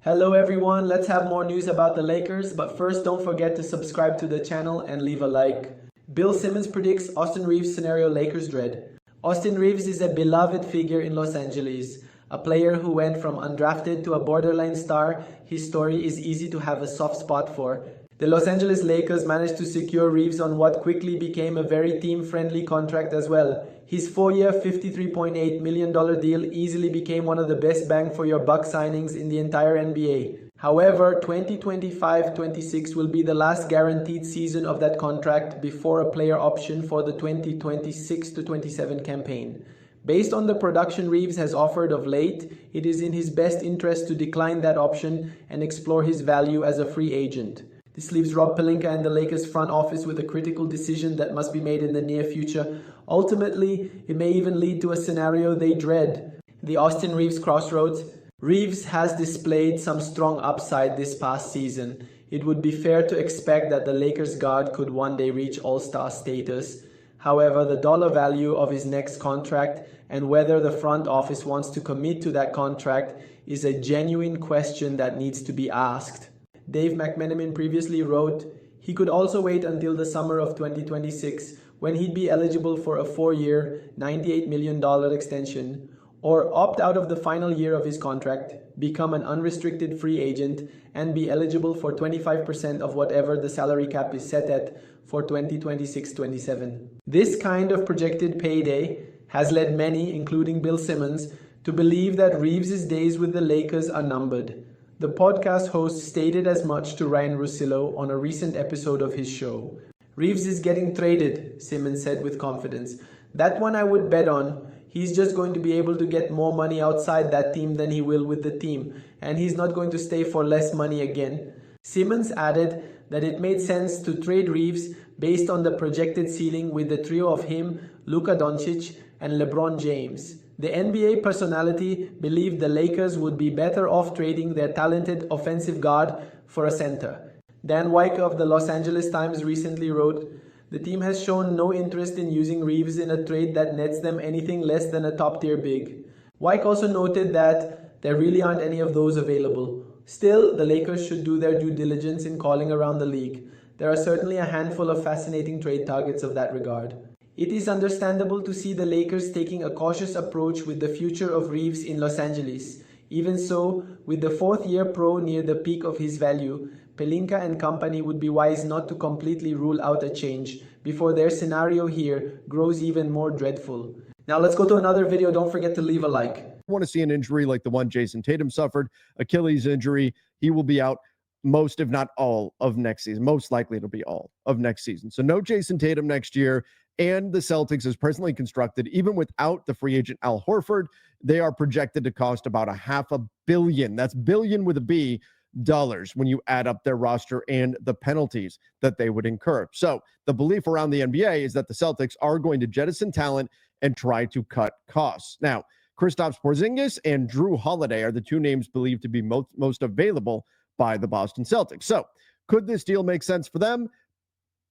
Hello everyone, let's have more news about the Lakers, but first don't forget to subscribe to the channel and leave a like. Bill Simmons predicts Austin Reaves scenario Lakers dread. Austin Reaves is a beloved figure in Los Angeles. A player who went from undrafted to a borderline star, his story is easy to have a soft spot for. The Los Angeles Lakers managed to secure Reaves on what quickly became a very team-friendly contract as well. His 4-year, $53.8 million deal easily became one of the best bang for your buck signings in the entire NBA. However, 2025-26 will be the last guaranteed season of that contract before a player option for the 2026-27 campaign. Based on the production Reaves has offered of late, it is in his best interest to decline that option and explore his value as a free agent. This leaves Rob Pelinka and the Lakers front office with a critical decision that must be made in the near future. Ultimately, it may even lead to a scenario they dread. The Austin Reaves crossroads. Reaves has displayed some strong upside this past season. It would be fair to expect that the Lakers guard could one day reach All-Star status. However, the dollar value of his next contract and whether the front office wants to commit to that contract is a genuine question that needs to be asked. Dave McMenamin previously wrote, he could also wait until the summer of 2026 when he'd be eligible for a 4-year, $98 million extension, or opt out of the final year of his contract, become an unrestricted free agent, and be eligible for 25% of whatever the salary cap is set at for 2026-27. This kind of projected payday has led many, including Bill Simmons, to believe that Reaves' days with the Lakers are numbered. The podcast host stated as much to Ryan Russillo on a recent episode of his show. Reaves is getting traded, Simmons said with confidence. That one I would bet on. He's just going to be able to get more money outside that team than he will with the team, and he's not going to stay for less money again. Simmons added that it made sense to trade Reaves based on the projected ceiling with the trio of him, Luka Doncic, and LeBron James. The NBA personality believed the Lakers would be better off trading their talented offensive guard for a center. Dan Weicker of the Los Angeles Times recently wrote, the team has shown no interest in using Reaves in a trade that nets them anything less than a top-tier big. Weick also noted that there really aren't any of those available. Still, the Lakers should do their due diligence in calling around the league. There are certainly a handful of fascinating trade targets of that regard. It is understandable to see the Lakers taking a cautious approach with the future of Reaves in Los Angeles. Even so, with the 4th-year pro near the peak of his value, Pelinka and company would be wise not to completely rule out a change before their scenario here grows even more dreadful. Now let's go to another video. Don't forget to leave a like. I want to see an injury like the one Jason Tatum suffered, Achilles injury. He will be out most, if not all, of next season. Most likely it'll be all of next season. So no Jason Tatum next year. And the Celtics, as presently constructed, even without the free agent Al Horford, they are projected to cost about $500 million. That's billion with a B dollars when you add up their roster and the penalties that they would incur. So the belief around the NBA is that the Celtics are going to jettison talent and try to cut costs. Now, Kristaps Porzingis and Drew Holiday are the two names believed to be most available by the Boston Celtics. So could this deal make sense for them?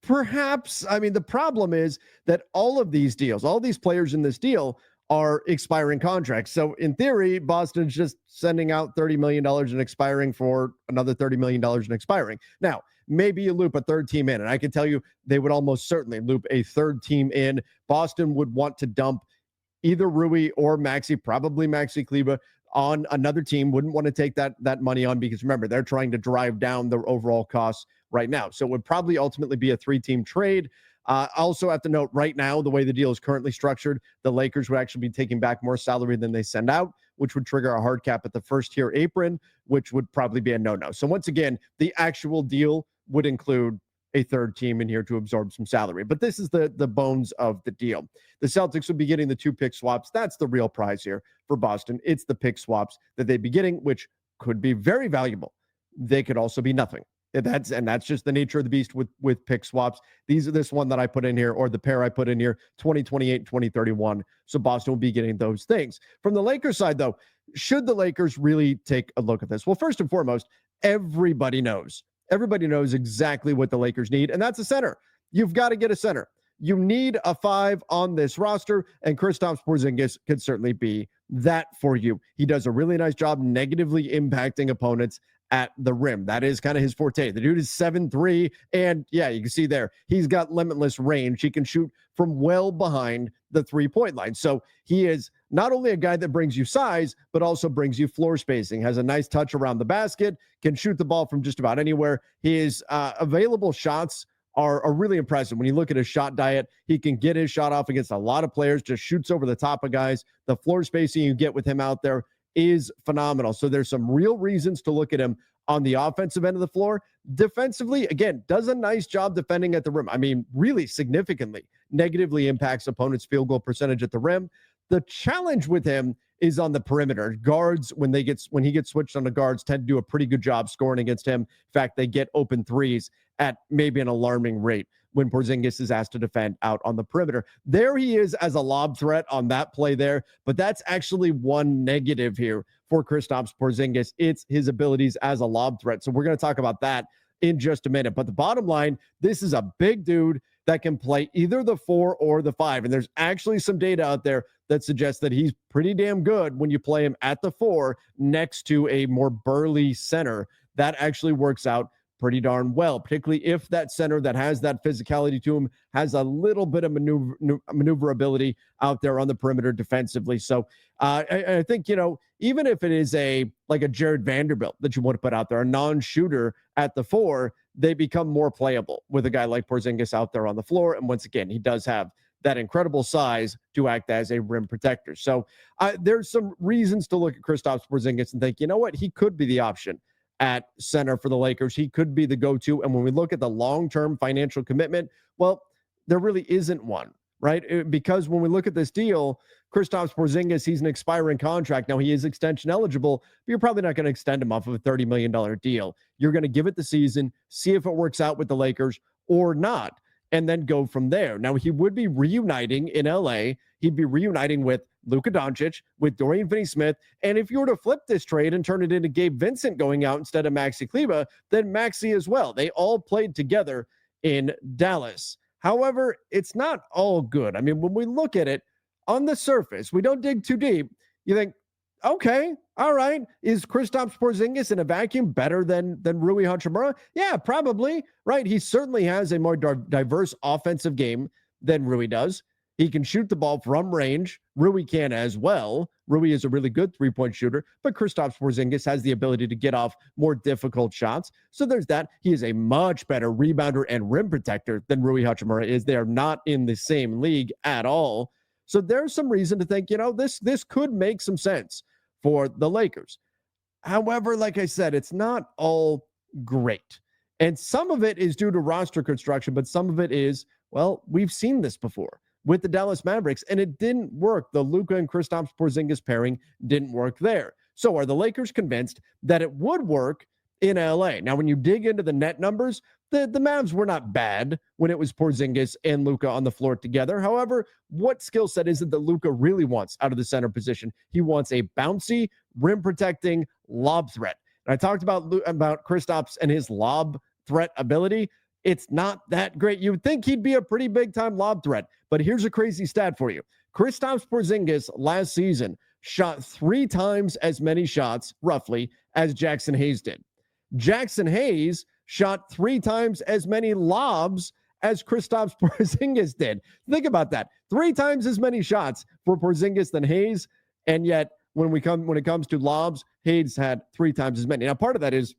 Perhaps. I mean, the problem is that all of these deals, all these players in this deal are expiring contracts. So in theory, Boston's just sending out $30 million and expiring for another $30 million and expiring. Now, maybe you loop a third team in, and I can tell you they would almost certainly loop a third team in. Boston would want to dump either Rui or Maxey, probably Maxey Kleber, on another team. Wouldn't want to take that money on because, remember, they're trying to drive down the overall costs right now. So it would probably ultimately be a 3-team trade. Also have to note right now, the way the deal is currently structured, the Lakers would actually be taking back more salary than they send out, which would trigger a hard cap at the first-tier apron, which would probably be a no-no. So once again, the actual deal would include a third team in here to absorb some salary. But this is the bones of the deal. The Celtics would be getting the 2 pick swaps. That's the real prize here for Boston. It's the pick swaps that they'd be getting, which could be very valuable. They could also be nothing. That's just the nature of the beast with pick swaps. This one that I put in here, or the pair I put in here, 2028, 2031. So Boston will be getting those things. From the Lakers side, though, should the Lakers really take a look at this? Well, first and foremost, everybody knows exactly what the Lakers need, and that's a center. You've got to get a center. You need a 5 on this roster, and Kristaps Porzingis could certainly be that for you. He does a really nice job negatively impacting opponents at the rim. That is kind of his forte. The dude is 7'3", and yeah, you can see there, he's got limitless range. He can shoot from well behind the three-point line. So he is not only a guy that brings you size, but also brings you floor spacing, has a nice touch around the basket, can shoot the ball from just about anywhere. His available shots are really impressive. When you look at his shot diet, he can get his shot off against a lot of players, just shoots over the top of guys. The floor spacing you get with him out there is phenomenal. So there's some real reasons to look at him on the offensive end of the floor. Defensively, again, does a nice job defending at the rim. I mean, really significantly negatively impacts opponents' field goal percentage at the rim. The challenge with him is on the perimeter. Guards, when he gets switched on the guards, tend to do a pretty good job scoring against him. In fact, they get open threes at maybe an alarming rate when Porzingis is asked to defend out on the perimeter. There he is as a lob threat on that play there, but that's actually one negative here for Kristaps Porzingis. It's his abilities as a lob threat. So we're going to talk about that in just a minute. But the bottom line, this is a big dude that can play either the 4 or the 5. And there's actually some data out there that suggests that he's pretty damn good when you play him at the 4 next to a more burly center. That actually works out pretty darn well, particularly if that center that has that physicality to him has a little bit of maneuverability out there on the perimeter defensively. So I think, even if it is like a Jared Vanderbilt that you want to put out there, a non-shooter at the 4, they become more playable with a guy like Porzingis out there on the floor. And once again, he does have that incredible size to act as a rim protector. So there's some reasons to look at Kristaps Porzingis and think, you know what, he could be the option at center for the Lakers. He could be the go-to. And when we look at the long-term financial commitment, well, there really isn't one, right? Because when we look at this deal, Kristaps Porzingis, he's an expiring contract. Now, he is extension eligible, but you're probably not going to extend him off of a $30 million deal. You're going to give it the season, see if it works out with the Lakers or not, and then go from there. Now, he would be reuniting in LA. He'd be reuniting with Luka Doncic, with Dorian Finney-Smith. And if you were to flip this trade and turn it into Gabe Vincent going out instead of Maxi Kleber, then Maxi as well. They all played together in Dallas. However, it's not all good. I mean, when we look at it on the surface, we don't dig too deep. You think, okay, all right. Is Kristaps Porzingis in a vacuum better than Rui Hachimura? Yeah, probably, right? He certainly has a more diverse offensive game than Rui does. He can shoot the ball from range. Rui can as well. Rui is a really good three-point shooter, but Kristaps Porzingis has the ability to get off more difficult shots. So there's that. He is a much better rebounder and rim protector than Rui Hachimura is. They are not in the same league at all. So there's some reason to think, this could make some sense for the Lakers. However, like I said, it's not all great. And some of it is due to roster construction, but some of it is, well, we've seen this before with the Dallas Mavericks, and it didn't work. The Luka and Kristaps Porzingis pairing didn't work there. So are the Lakers convinced that it would work in LA? Now, when you dig into the net numbers, the Mavs were not bad when it was Porzingis and Luka on the floor together. However, what skill set is it that Luka really wants out of the center position? He wants a bouncy, rim-protecting lob threat. And I talked about Kristaps and his lob threat ability. It's not that great. You would think he'd be a pretty big-time lob threat, but here's a crazy stat for you. Kristaps Porzingis last season shot 3 times as many shots, roughly, as Jackson Hayes did. Jackson Hayes shot 3 times as many lobs as Kristaps Porzingis did. Think about that. 3 times as many shots for Porzingis than Hayes, and yet when it comes to lobs, Hayes had 3 times as many. Now, part of that is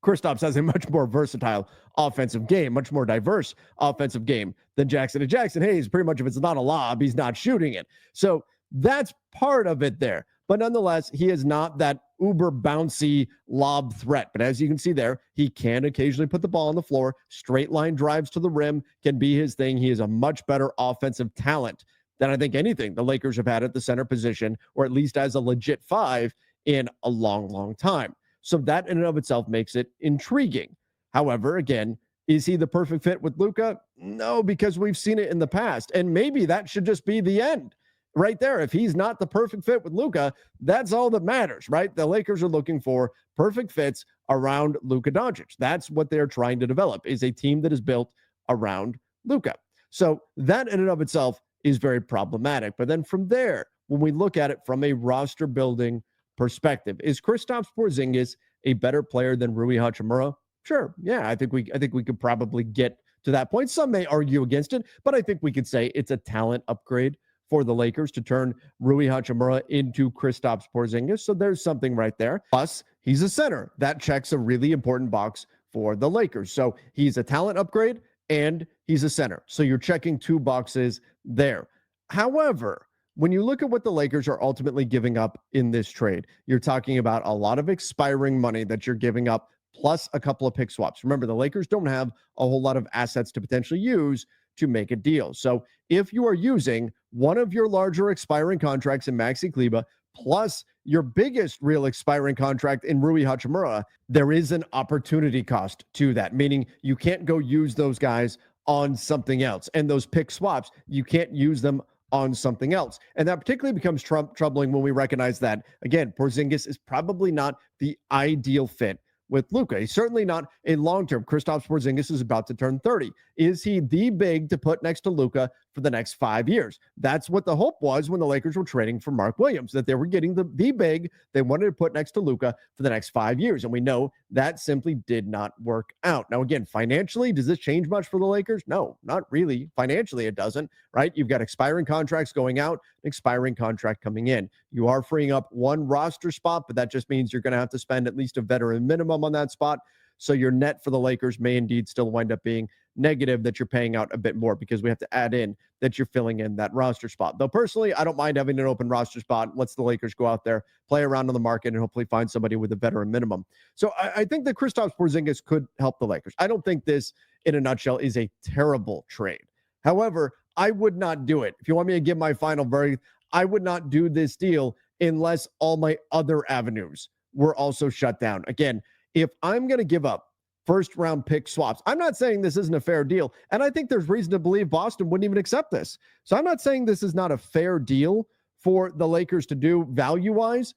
Kristaps has a much more versatile offensive game, much more diverse offensive game than Jackson. And Jackson Hayes, pretty much if it's not a lob, he's not shooting it. So that's part of it there. But nonetheless, he is not that uber bouncy lob threat. But as you can see there, he can occasionally put the ball on the floor. Straight line drives to the rim can be his thing. He is a much better offensive talent than I think anything the Lakers have had at the center position, or at least as a legit 5 in a long, long time. So that in and of itself makes it intriguing. However, again, is he the perfect fit with Luka? No, because we've seen it in the past. And maybe that should just be the end right there. If he's not the perfect fit with Luka, that's all that matters, right? The Lakers are looking for perfect fits around Luka Doncic. That's what they're trying to develop, is a team that is built around Luka. So that in and of itself is very problematic. But then from there, when we look at it from a roster building perspective. Is Kristaps Porzingis a better player than Rui Hachimura? Sure. Yeah, I think we could probably get to that point. Some may argue against it, but I think we could say it's a talent upgrade for the Lakers to turn Rui Hachimura into Kristaps Porzingis. So there's something right there. Plus, he's a center. That checks a really important box for the Lakers. So he's a talent upgrade and he's a center. So you're checking two boxes there. However, when you look at what the Lakers are ultimately giving up in this trade, you're talking about a lot of expiring money that you're giving up, plus a couple of pick swaps. Remember, the Lakers don't have a whole lot of assets to potentially use to make a deal. So if you are using one of your larger expiring contracts in Maxi Kleber, plus your biggest real expiring contract in Rui Hachimura, there is an opportunity cost to that, meaning you can't go use those guys on something else. And those pick swaps, you can't use them on something else. And that particularly becomes troubling when we recognize that, again, Porzingis is probably not the ideal fit with Luka. He's certainly not a long-term. Kristaps Porzingis is about to turn 30. Is he the big to put next to Luka for the next 5 years? That's what the hope was when the Lakers were trading for Mark Williams, that they were getting the big they wanted to put next to Luka for the next 5 years. And we know that simply did not work out. Now, again, financially, does this change much for the Lakers? No, not really. Financially, it doesn't, right? You've got expiring contracts going out, expiring contract coming in. You are freeing up one roster spot, but that just means you're going to have to spend at least a veteran minimum on that spot. So your net for the Lakers may indeed still wind up being negative, that you're paying out a bit more because we have to add in that you're filling in that roster spot. Though personally, I don't mind having an open roster spot. Lets the Lakers go out there, play around on the market, and hopefully find somebody with a veteran minimum. So I think that Kristaps Porzingis could help the Lakers. I don't think this, in a nutshell, is a terrible trade. However, I would not do it. If you want me to give my final verdict, I would not do this deal unless all my other avenues were also shut down. Again, if I'm going to give up first round pick swaps, I'm not saying this isn't a fair deal. And I think there's reason to believe Boston wouldn't even accept this. So I'm not saying this is not a fair deal for the Lakers to do value wise,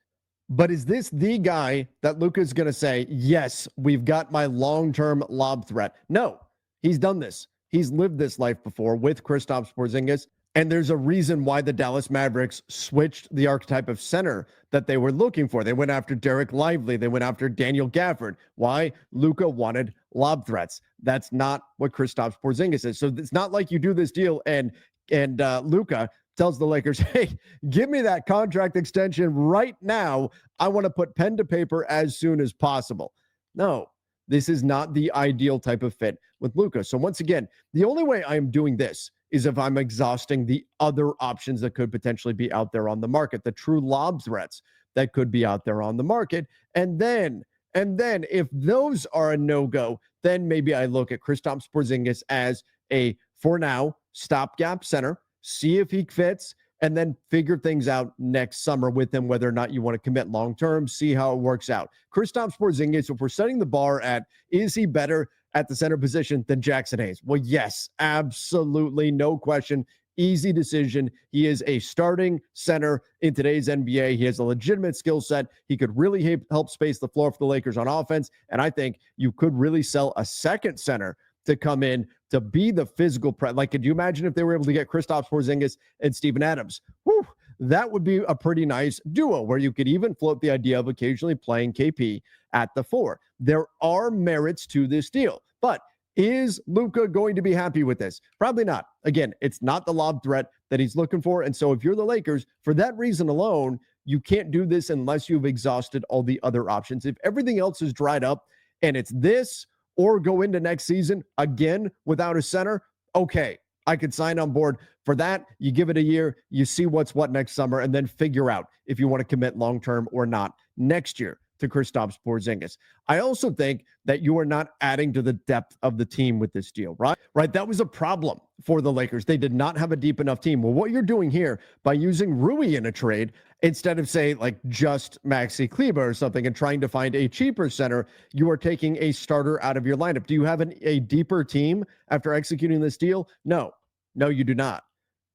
but is this the guy that Luka's going to say, yes, we've got my long-term lob threat? No, he's done this. He's lived this life before with Kristaps Porzingis. And there's a reason why the Dallas Mavericks switched the archetype of center that they were looking for. They went after Derek Lively. They went after Daniel Gafford. Why? Luka wanted lob threats. That's not what Kristaps Porzingis is. So it's not like you do this deal and Luka tells the Lakers, hey, give me that contract extension right now. I want to put pen to paper as soon as possible. No, this is not the ideal type of fit with Luka. So once again, the only way I'm doing this is if I'm exhausting the other options that could potentially be out there on the market, the true lob threats that could be out there on the market. And then if those are a no-go, then maybe I look at Kristaps Porzingis as a, for now, stopgap center, see if he fits, and then figure things out next summer with him, whether or not you want to commit long-term, see how it works out. Kristaps Porzingis, if we're setting the bar at, is he better at the center position than Jackson Hayes? Well, yes, absolutely, no question. Easy decision. He is a starting center in today's NBA. He has a legitimate skill set. He could really help space the floor for the Lakers on offense. And I think you could really sell a second center to come in to be the physical like, could you imagine if they were able to get Kristaps Porzingis and Steven Adams? Whew, that would be a pretty nice duo where you could even float the idea of occasionally playing KP at the 4. There are merits to this deal, but is Luka going to be happy with this? Probably not. Again, it's not the lob threat that he's looking for. And so if you're the Lakers, for that reason alone, you can't do this unless you've exhausted all the other options. If everything else is dried up and it's this or go into next season again without a center, okay, I could sign on board for that. You give it a year, you see what's what next summer, and then figure out if you want to commit long-term or not next year to Kristaps Porzingis. I also think that you are not adding to the depth of the team with this deal, right? Right. That was a problem for the Lakers. They did not have a deep enough team. Well, what you're doing here by using Rui in a trade instead of, say, like just Maxi Kleber or something and trying to find a cheaper center, you are taking a starter out of your lineup. Do you have a deeper team after executing this deal? No, you do not.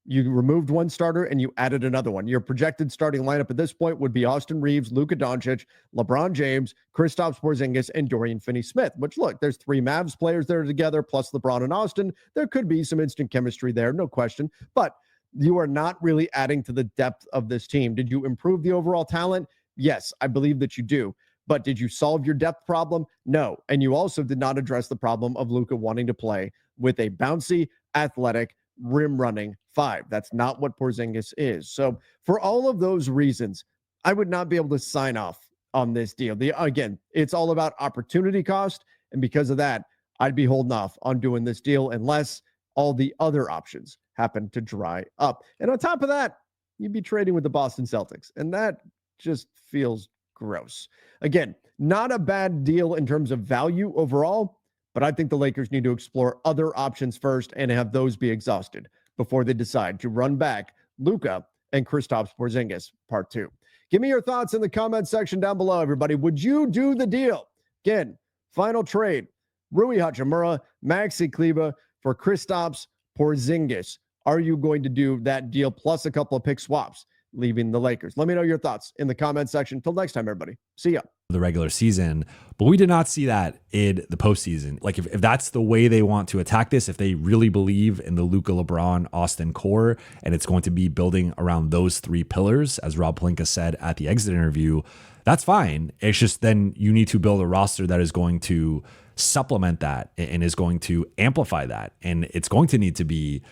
You removed one starter and you added another one. Your projected starting lineup at this point would be Austin Reaves, Luka Doncic, LeBron James, Kristaps Porzingis, and Dorian Finney-Smith, which, look, there's 3 Mavs players there together, plus LeBron and Austin. There could be some instant chemistry there, no question. But you are not really adding to the depth of this team. Did you improve the overall talent? Yes, I believe that you do. But did you solve your depth problem? No. And you also did not address the problem of Luka wanting to play with a bouncy, athletic, rim running five. That's not what Porzingis is. So for all of those reasons, I would not be able to sign off on this deal. Again, it's all about opportunity cost. And because of that, I'd be holding off on doing this deal unless all the other options happen to dry up. And on top of that, you'd be trading with the Boston Celtics. And that just feels gross. Again, not a bad deal in terms of value overall, but I think the Lakers need to explore other options first and have those be exhausted before they decide to run back Luka and Kristaps Porzingis Part 2. Give me your thoughts in the comment section down below, everybody. Would you do the deal? Again, final trade, Rui Hachimura, Maxi Kleber for Kristaps Porzingis. Are you going to do that deal plus a couple of pick swaps, leaving the Lakers? Let me know your thoughts in the comment section. Till next time, everybody. See ya. The regular season, but we did not see that in the postseason. Like if that's the way they want to attack this, if they really believe in the Luka, LeBron, Austin core, and it's going to be building around those three pillars, as Rob Pelinka said at the exit interview, that's fine. It's just then you need to build a roster that is going to supplement that and is going to amplify that. And it's going to need to be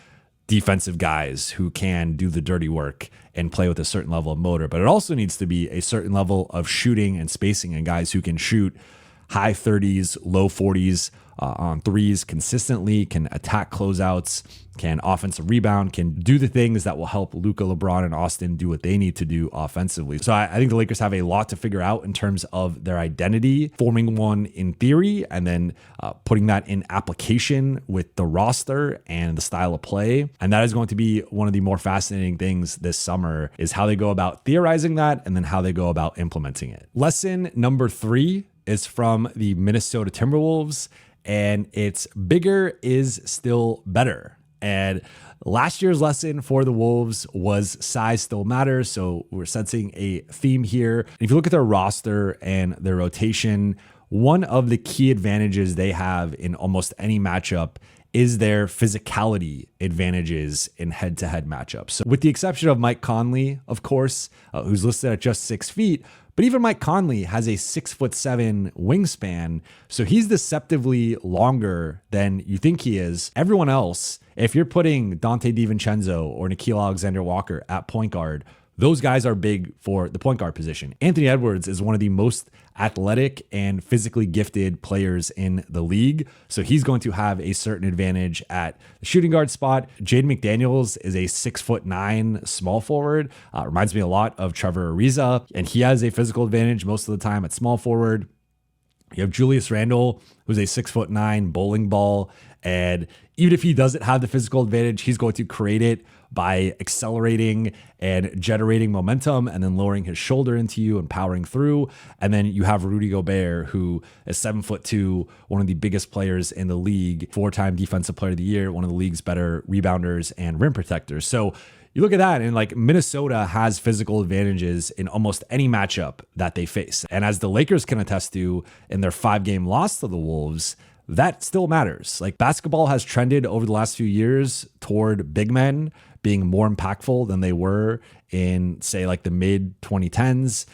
defensive guys who can do the dirty work and play with a certain level of motor, but it also needs to be a certain level of shooting and spacing and guys who can shoot high 30s, low 40s on threes consistently, can attack closeouts, can offensive rebound, can do the things that will help Luka, LeBron, and Austin do what they need to do offensively. So I think the Lakers have a lot to figure out in terms of their identity, forming one in theory, and then putting that in application with the roster and the style of play. And that is going to be one of the more fascinating things this summer is how they go about theorizing that and then how they go about implementing it. Lesson number 3 is from the Minnesota Timberwolves, and it's bigger is still better. And last year's lesson for the Wolves was size still matters. So we're sensing a theme here. And if you look at their roster and their rotation, one of the key advantages they have in almost any matchup is their physicality advantages in head-to-head matchups. So with the exception of Mike Conley, of course, who's listed at just 6 feet, but even Mike Conley has a 6'7" wingspan, so he's deceptively longer than you think he is. Everyone else, if you're putting Dante DiVincenzo or Nickeil Alexander-Walker at point guard, those guys are big for the point guard position. Anthony Edwards is one of the most athletic and physically gifted players in the league, so he's going to have a certain advantage at the shooting guard spot. Jaden McDaniels is a 6'9" small forward. Reminds me a lot of Trevor Ariza, and he has a physical advantage most of the time at small forward. You have Julius Randle, who's a 6'9" bowling ball. And even if he doesn't have the physical advantage, he's going to create it by accelerating and generating momentum and then lowering his shoulder into you and powering through. And then you have Rudy Gobert, who is 7'2", one of the biggest players in the league, 4-time defensive player of the year, one of the league's better rebounders and rim protectors. So you look at that and like Minnesota has physical advantages in almost any matchup that they face. And as the Lakers can attest to in their 5-game loss to the Wolves, that still matters. Like basketball has trended over the last few years toward big men being more impactful than they were in, say, like the mid 2010s.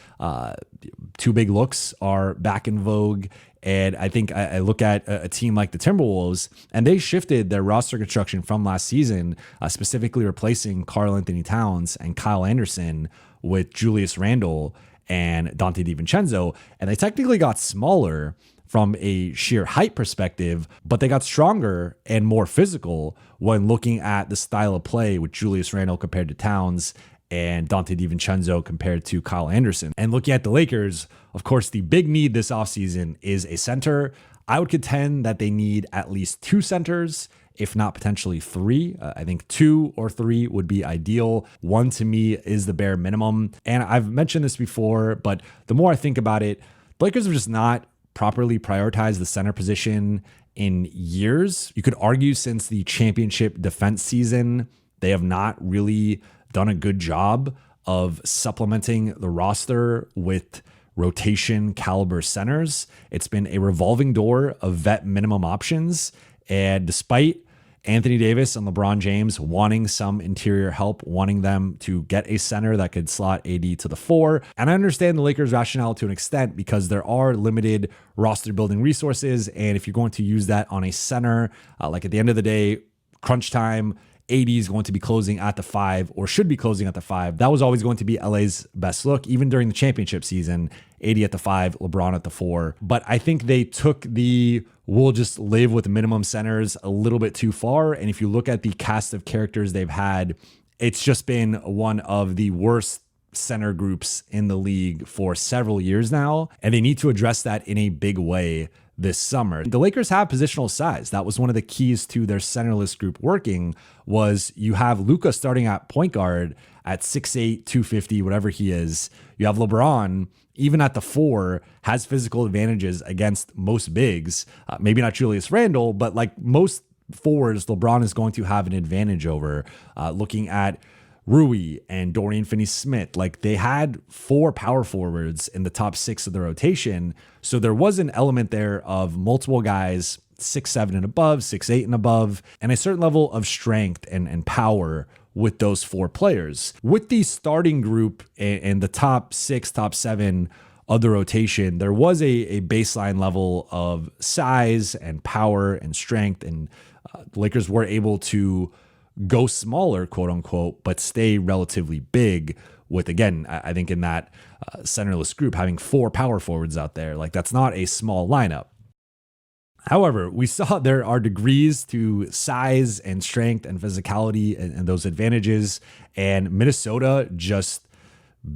Two big looks are back in vogue. And I think I look at a team like the Timberwolves, and they shifted their roster construction from last season, specifically replacing Karl Anthony Towns and Kyle Anderson with Julius Randle and Dante DiVincenzo. And they technically got smaller from a sheer height perspective, but they got stronger and more physical when looking at the style of play with Julius Randle compared to Towns and Dante DiVincenzo compared to Kyle Anderson. And looking at the Lakers, of course, the big need this offseason is a center. I would contend that they need at least 2 centers, if not potentially 3. I think 2 or 3 would be ideal. 1 to me is the bare minimum. And I've mentioned this before, but the more I think about it, the Lakers have just not properly prioritized the center position in years. You could argue since the championship defense season, they have not really done a good job of supplementing the roster with rotation caliber centers. It's been a revolving door of vet minimum options. And despite Anthony Davis and LeBron James wanting some interior help, wanting them to get a center that could slot AD to the 4. And I understand the Lakers' rationale to an extent because there are limited roster building resources. And if you're going to use that on a center, like at the end of the day, crunch time, AD is going to be closing at the 5 or should be closing at the 5. That was always going to be LA's best look, even during the championship season. AD at the 5, LeBron at the 4. But I think they took the we'll just live with minimum centers a little bit too far. And if you look at the cast of characters they've had, it's just been one of the worst center groups in the league for several years now. And they need to address that in a big way this summer. The Lakers have positional size. That was one of the keys to their centerless group working was you have Luka starting at point guard at 6'8", 250, whatever he is. You have LeBron, even at the 4, has physical advantages against most bigs. Maybe not Julius Randle, but like most forwards, LeBron is going to have an advantage over. Looking at Rui and Dorian Finney-Smith, like they had 4 power forwards in the top 6 of the rotation. So there was an element there of multiple guys 6'7" and above, 6'8" and above, and a certain level of strength and power with those 4 players. With the starting group and the top 6, top 7 of the rotation, there was a baseline level of size and power and strength, and the Lakers were able to go smaller, quote unquote, but stay relatively big with, again, I think in that centerless group, having 4 power forwards out there. Like that's not a small lineup. However, we saw there are degrees to size and strength and physicality and those advantages. And Minnesota just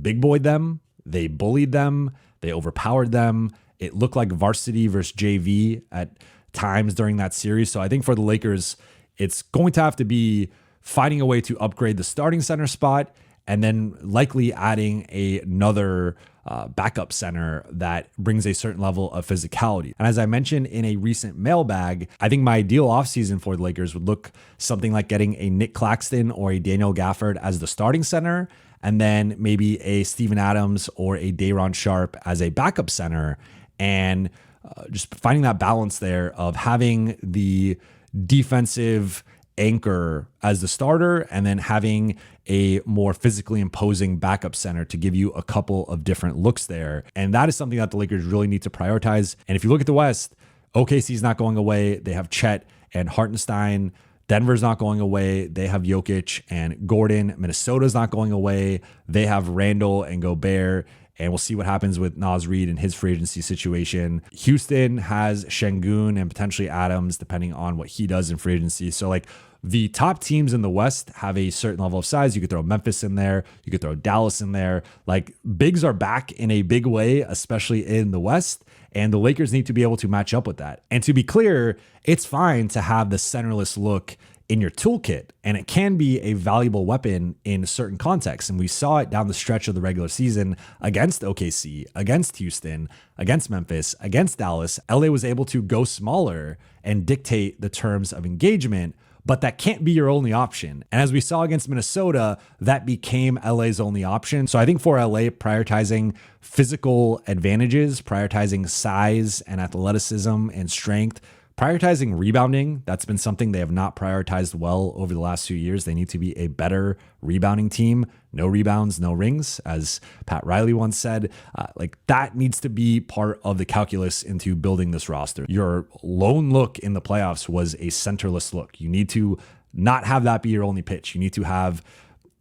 big boyed them. They bullied them. They overpowered them. It looked like varsity versus JV at times during that series. So I think for the Lakers, it's going to have to be finding a way to upgrade the starting center spot and then likely adding another backup center that brings a certain level of physicality. And as I mentioned in a recent mailbag, I think my ideal offseason for the Lakers would look something like getting a Nick Claxton or a Daniel Gafford as the starting center, and then maybe a Steven Adams or a Day'Ron Sharpe as a backup center, and just finding that balance there of having the defensive anchor as the starter and then having a more physically imposing backup center to give you a couple of different looks there. And that is something that the Lakers really need to prioritize. And if you look at the West, OKC's not going away. They have Chet and Hartenstein. Denver's not going away. They have Jokic and Gordon. Minnesota's not going away. They have Randall and Gobert. And we'll see what happens with Naz Reid and his free agency situation. Houston has Şengün and potentially Adams, depending on what he does in free agency. So like the top teams in the West have a certain level of size. You could throw Memphis in there. You could throw Dallas in there. Like bigs are back in a big way, especially in the West. And the Lakers need to be able to match up with that. And to be clear, it's fine to have the centerless look in your toolkit, and it can be a valuable weapon in certain contexts. And we saw it down the stretch of the regular season against OKC, against Houston, against Memphis, against Dallas. LA was able to go smaller and dictate the terms of engagement, but that can't be your only option. And as we saw against Minnesota, that became LA's only option. So I think for LA, prioritizing physical advantages, prioritizing size and athleticism and strength, prioritizing rebounding, that's been something they have not prioritized well over the last few years. They need to be a better rebounding team. No rebounds, no rings, as Pat Riley once said. Like that needs to be part of the calculus into building this roster. Your lone look in the playoffs was a centerless look. You need to not have that be your only pitch. You need to have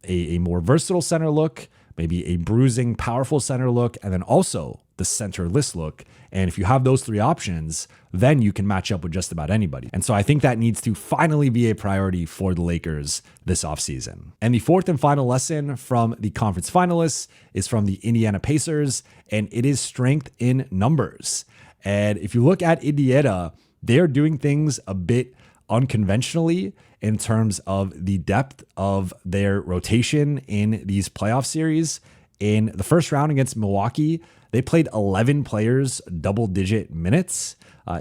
a more versatile center look, maybe a bruising, powerful center look, and then also the centerless look. And if you have those 3 options, then you can match up with just about anybody. And so I think that needs to finally be a priority for the Lakers this offseason. And the 4th and final lesson from the conference finalists is from the Indiana Pacers, and it is strength in numbers. And if you look at Indiana, they're doing things a bit unconventionally in terms of the depth of their rotation in these playoff series. In the first round against Milwaukee, they played 11 players double-digit minutes.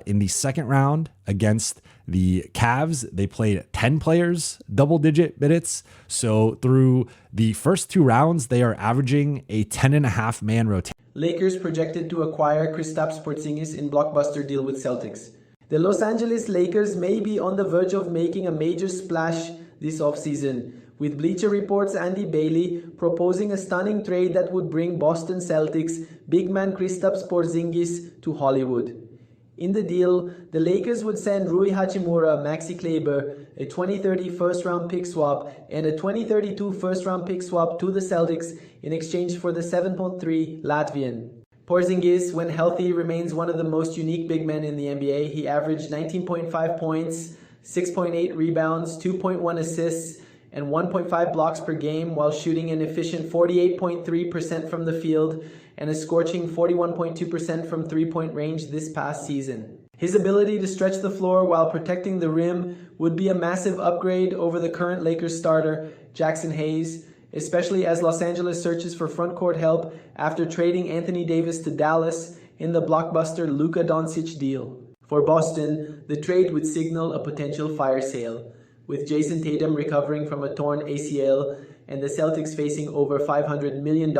In the second round against the Cavs, they played 10 players double-digit minutes. So through the first 2 rounds, they are averaging a 10.5-man rotation. Lakers projected to acquire Kristaps Porzingis in blockbuster deal with Celtics. The Los Angeles Lakers may be on the verge of making a major splash this offseason, with Bleacher Report's Andy Bailey proposing a stunning trade that would bring Boston Celtics big man Kristaps Porzingis to Hollywood. In the deal, the Lakers would send Rui Hachimura, Maxi Kleber, a 2030 first-round pick swap, and a 2032 first-round pick swap to the Celtics in exchange for the 7.3 Latvian. Porzingis, when healthy, remains one of the most unique big men in the NBA. He averaged 19.5 points, 6.8 rebounds, 2.1 assists, and 1.5 blocks per game while shooting an efficient 48.3% from the field and a scorching 41.2% from three-point range this past season. His ability to stretch the floor while protecting the rim would be a massive upgrade over the current Lakers starter, Jackson Hayes, especially as Los Angeles searches for front court help after trading Anthony Davis to Dallas in the blockbuster Luka Doncic deal. For Boston, the trade would signal a potential fire sale, with Jason Tatum recovering from a torn ACL and the Celtics facing over $500 million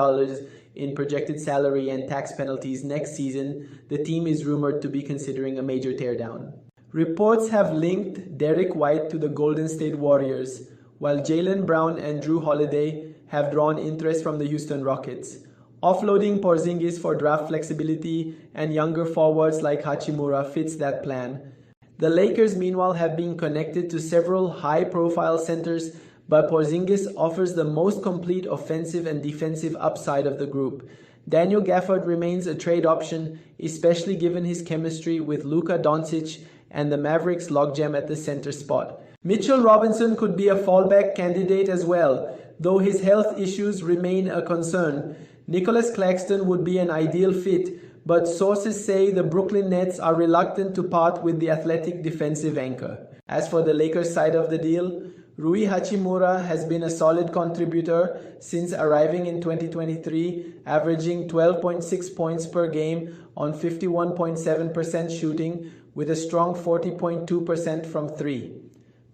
in projected salary and tax penalties next season. The team is rumored to be considering a major teardown. Reports have linked Derek White to the Golden State Warriors, while Jaylen Brown and Drew Holiday have drawn interest from the Houston Rockets. Offloading Porzingis for draft flexibility and younger forwards like Hachimura fits that plan. The Lakers, meanwhile, have been connected to several high-profile centers, but Porzingis offers the most complete offensive and defensive upside of the group. Daniel Gafford remains a trade option, especially given his chemistry with Luka Doncic and the Mavericks' logjam at the center spot. Mitchell Robinson could be a fallback candidate as well, though his health issues remain a concern. Nicholas Claxton would be an ideal fit, but sources say the Brooklyn Nets are reluctant to part with the athletic defensive anchor. As for the Lakers side of the deal, Rui Hachimura has been a solid contributor since arriving in 2023, averaging 12.6 points per game on 51.7% shooting with a strong 40.2% from three.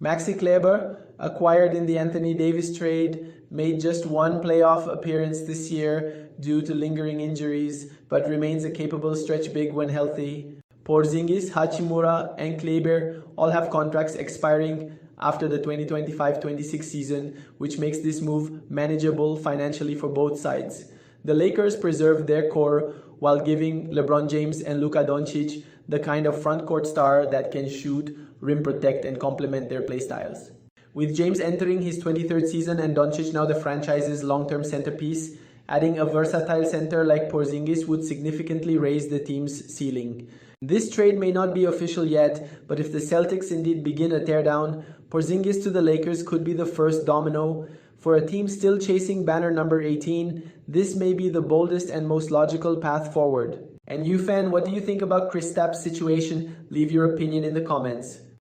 Maxi Kleber, acquired in the Anthony Davis trade, made just one playoff appearance this year due to lingering injuries, but remains a capable stretch big when healthy. Porzingis, Hachimura, and Kleber all have contracts expiring after the 2025-26 season, which makes this move manageable financially for both sides. The Lakers preserve their core while giving LeBron James and Luka Doncic the kind of front-court star that can shoot, rim protect, and complement their playstyles. With James entering his 23rd season and Doncic now the franchise's long-term centerpiece, adding a versatile center like Porzingis would significantly raise the team's ceiling. This trade may not be official yet, but if the Celtics indeed begin a teardown, Porzingis to the Lakers could be the first domino. For a team still chasing banner number 18, this may be the boldest and most logical path forward. And you, fan, what do you think about Kristaps' situation? Leave your opinion in the comments.